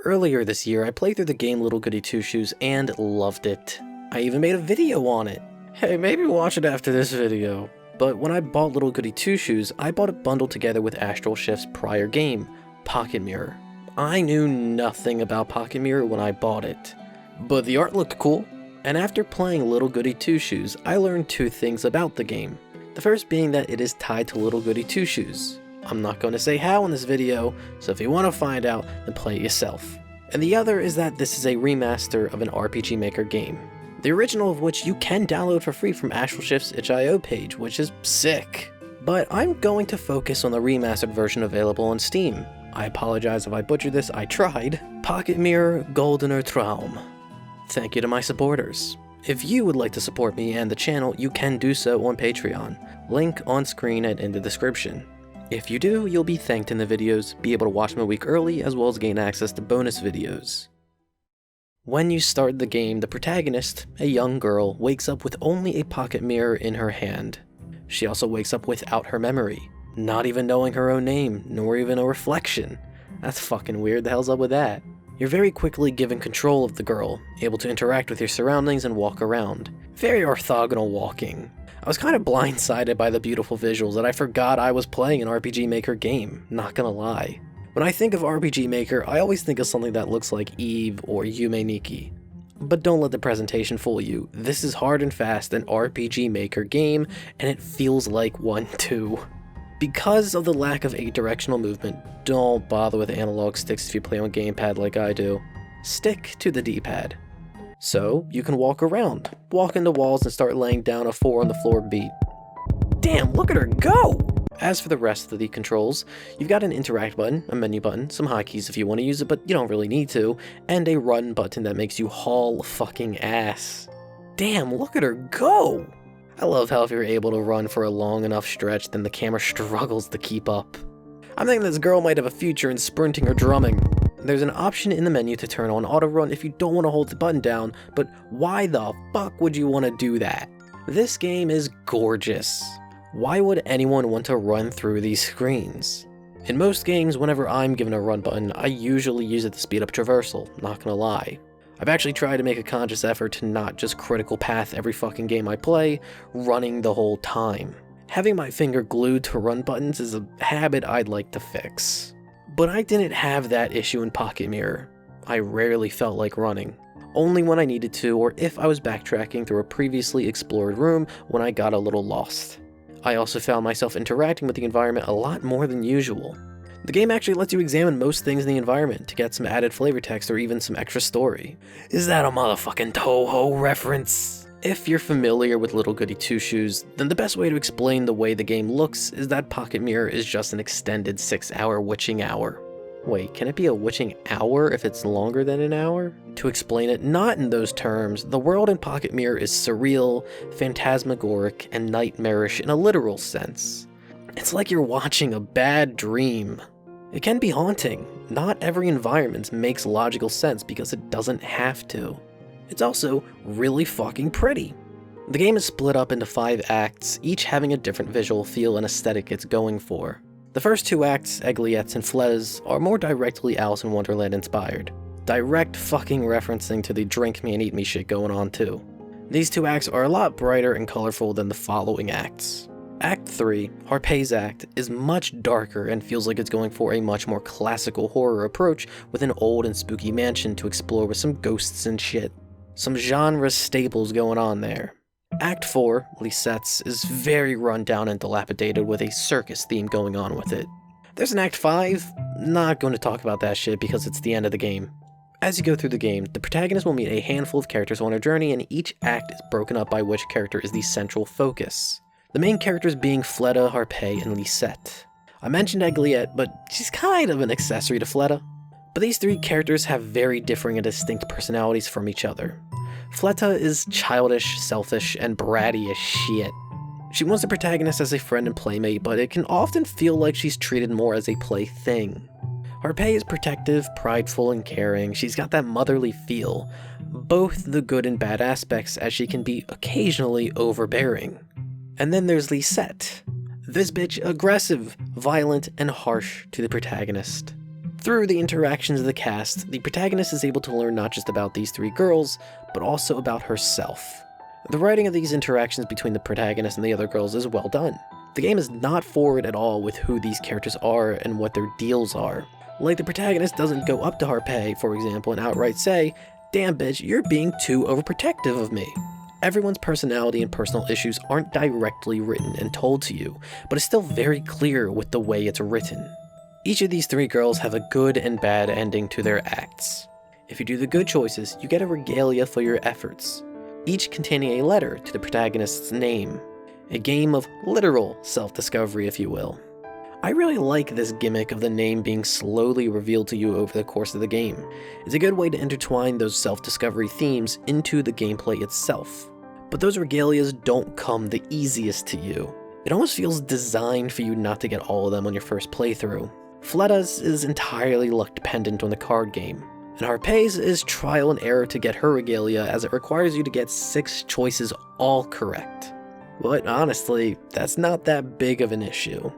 Earlier this year, I played through the game Little Goody Two Shoes and loved it. I even made a video on it. Hey, maybe watch it after this video. But when I bought Little Goody Two Shoes, I bought it bundled together with Astral Shift's prior game, Pocket Mirror. I knew nothing about Pocket Mirror when I bought it, but the art looked cool, and after playing Little Goody Two Shoes, I learned two things about the game. The first being that it is tied to Little Goody Two Shoes. I'm not going to say how in this video, so if you want to find out, then play it yourself. And the other is that this is a remaster of an RPG Maker game, the original of which you can download for free from Astral Shift's itch.io page, which is sick. But I'm going to focus on the remastered version available on Steam. I apologize if I butchered this, I tried. Pocket Mirror GoldenerTraum. Thank you to my supporters. If you would like to support me and the channel, you can do so on Patreon. Link on screen and in the description. If you do, you'll be thanked in the videos, be able to watch them a week early, as well as gain access to bonus videos. When you start the game, the protagonist, a young girl, wakes up with only a pocket mirror in her hand. She also wakes up without her memory, not even knowing her own name, nor even a reflection. That's fucking weird, the hell's up with that? You're very quickly given control of the girl, able to interact with your surroundings and walk around. Very orthogonal walking. I was kind of blindsided by the beautiful visuals that I forgot I was playing an RPG Maker game, not gonna lie. When I think of RPG Maker, I always think of something that looks like Eve or Yume Nikki. But don't let the presentation fool you, this is hard and fast an RPG Maker game, and it feels like one too. Because of the lack of 8-directional movement, don't bother with analog sticks if you play on gamepad like I do. Stick to the D-pad. So, you can walk around, walk into walls and start laying down a 4 on the floor beat. Damn, look at her go! As for the rest of the controls, you've got an interact button, a menu button, some hotkeys if you want to use it but you don't really need to, and a run button that makes you haul fucking ass. Damn, look at her go! I love how if you're able to run for a long enough stretch, then the camera struggles to keep up. I'm thinking this girl might have a future in sprinting or drumming. There's an option in the menu to turn on auto run if you don't want to hold the button down, but why the fuck would you want to do that? This game is gorgeous. Why would anyone want to run through these screens? In most games, whenever I'm given a run button, I usually use it to speed up traversal, not gonna lie. I've actually tried to make a conscious effort to not just critical path every fucking game I play, running the whole time. Having my finger glued to run buttons is a habit I'd like to fix. But I didn't have that issue in Pocket Mirror. I rarely felt like running. Only when I needed to, or if I was backtracking through a previously explored room when I got a little lost. I also found myself interacting with the environment a lot more than usual. The game actually lets you examine most things in the environment to get some added flavor text or even some extra story. Is that a motherfucking Toho reference? If you're familiar with Little Goody Two Shoes, then the best way to explain the way the game looks is that Pocket Mirror is just an extended 6-hour witching hour. Wait, can it be a witching hour if it's longer than an hour? To explain it not in those terms, the world in Pocket Mirror is surreal, phantasmagoric, and nightmarish in a literal sense. It's like you're watching a bad dream. It can be haunting. Not every environment makes logical sense because it doesn't have to. It's also really fucking pretty. The game is split up into 5 acts, each having a different visual feel and aesthetic it's going for. The first 2 acts, Egliettes and Fleas, are more directly Alice in Wonderland inspired. Direct fucking referencing to the drink me and eat me shit going on too. These 2 acts are a lot brighter and colorful than the following acts. Act 3, Harpay's act, is much darker and feels like it's going for a much more classical horror approach with an old and spooky mansion to explore with some ghosts and shit. Some genre staples going on there. Act 4, Lisette's, is very run down and dilapidated with a circus theme going on with it. There's an Act 5, not going to talk about that shit because it's the end of the game. As you go through the game, the protagonist will meet a handful of characters on her journey and each act is broken up by which character is the central focus. The main characters being Fleta, Harpay, and Lisette. I mentioned Egliette, but she's kind of an accessory to Fleta. But these 3 characters have very differing and distinct personalities from each other. Fleta is childish, selfish, and bratty as shit. She wants the protagonist as a friend and playmate, but it can often feel like she's treated more as a plaything. Harpay is protective, prideful, and caring. She's got that motherly feel, both the good and bad aspects as she can be occasionally overbearing. And then there's Lisette. This bitch aggressive, violent, and harsh to the protagonist. Through the interactions of the cast, the protagonist is able to learn not just about these three girls, but also about herself. The writing of these interactions between the protagonist and the other girls is well done. The game is not forward at all with who these characters are and what their deals are. Like, the protagonist doesn't go up to Harpay, for example, and outright say, "Damn bitch, you're being too overprotective of me." Everyone's personality and personal issues aren't directly written and told to you, but it's still very clear with the way it's written. Each of these three girls have a good and bad ending to their acts. If you do the good choices, you get a regalia for your efforts, each containing a letter to the protagonist's name. A game of literal self-discovery, if you will. I really like this gimmick of the name being slowly revealed to you over the course of the game. It's a good way to intertwine those self-discovery themes into the gameplay itself. But those regalias don't come the easiest to you. It almost feels designed for you not to get all of them on your first playthrough. Fletta's is entirely luck dependent on the card game, and Harpay's is trial and error to get her regalia, as it requires you to get 6 choices all correct. But honestly, that's not that big of an issue.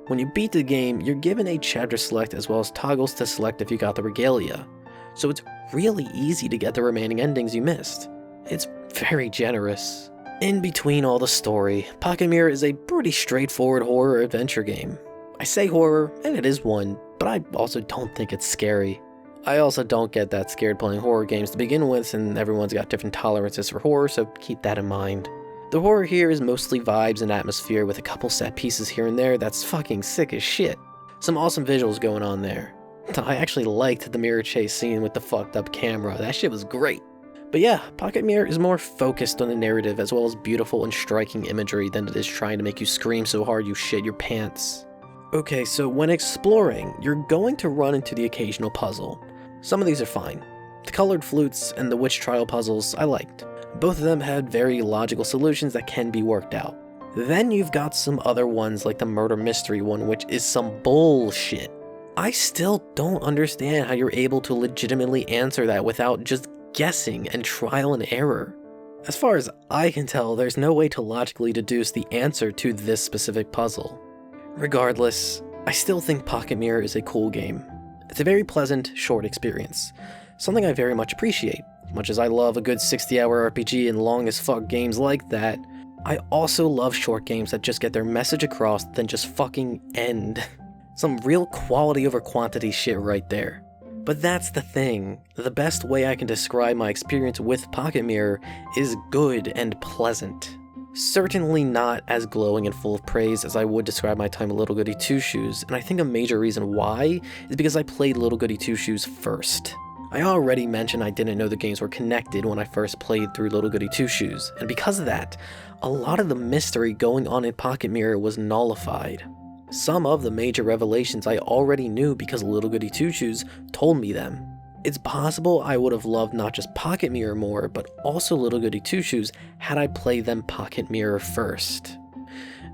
When you beat the game, you're given a chapter select as well as toggles to select if you got the regalia, so it's really easy to get the remaining endings you missed. It's very generous. In between all the story, Pocket Mirror is a pretty straightforward horror adventure game. I say horror, and it is one, but I also don't think it's scary. I also don't get that scared playing horror games to begin with, and everyone's got different tolerances for horror, so keep that in mind. The horror here is mostly vibes and atmosphere with a couple set pieces here and there that's fucking sick as shit. Some awesome visuals going on there. I actually liked the mirror chase scene with the fucked up camera, that shit was great. But yeah, Pocket Mirror is more focused on the narrative as well as beautiful and striking imagery than it is trying to make you scream so hard you shit your pants. Okay, so when exploring, you're going to run into the occasional puzzle. Some of these are fine. The colored flutes and the witch trial puzzles I liked. Both of them had very logical solutions that can be worked out. Then you've got some other ones like the murder mystery one, which is some bullshit. I still don't understand how you're able to legitimately answer that without just guessing and trial and error. As far as I can tell, there's no way to logically deduce the answer to this specific puzzle. Regardless, I still think Pocket Mirror is a cool game. It's a very pleasant, short experience, something I very much appreciate. Much as I love a good 60-hour RPG and long as fuck games like that, I also love short games that just get their message across then just fucking end. Some real quality over quantity shit right there. But that's the thing, the best way I can describe my experience with Pocket Mirror is good and pleasant. Certainly not as glowing and full of praise as I would describe my time with Little Goody Two Shoes, and I think a major reason why is because I played Little Goody Two Shoes first. I already mentioned I didn't know the games were connected when I first played through Little Goody Two Shoes, and because of that, a lot of the mystery going on in Pocket Mirror was nullified. Some of the major revelations I already knew because Little Goody Two Shoes told me them. It's possible I would have loved not just Pocket Mirror more, but also Little Goody Two Shoes had I played them Pocket Mirror first.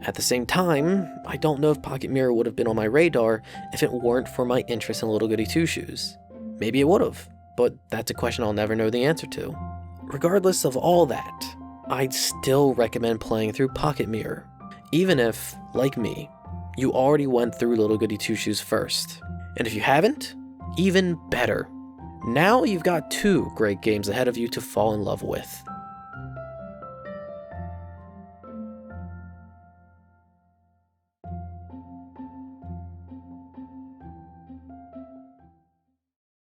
At the same time, I don't know if Pocket Mirror would have been on my radar if it weren't for my interest in Little Goody Two Shoes. Maybe it would have, but that's a question I'll never know the answer to. Regardless of all that, I'd still recommend playing through Pocket Mirror, even if, like me, you already went through Little Goody Two Shoes first. And if you haven't, even better. Now you've got 2 great games ahead of you to fall in love with.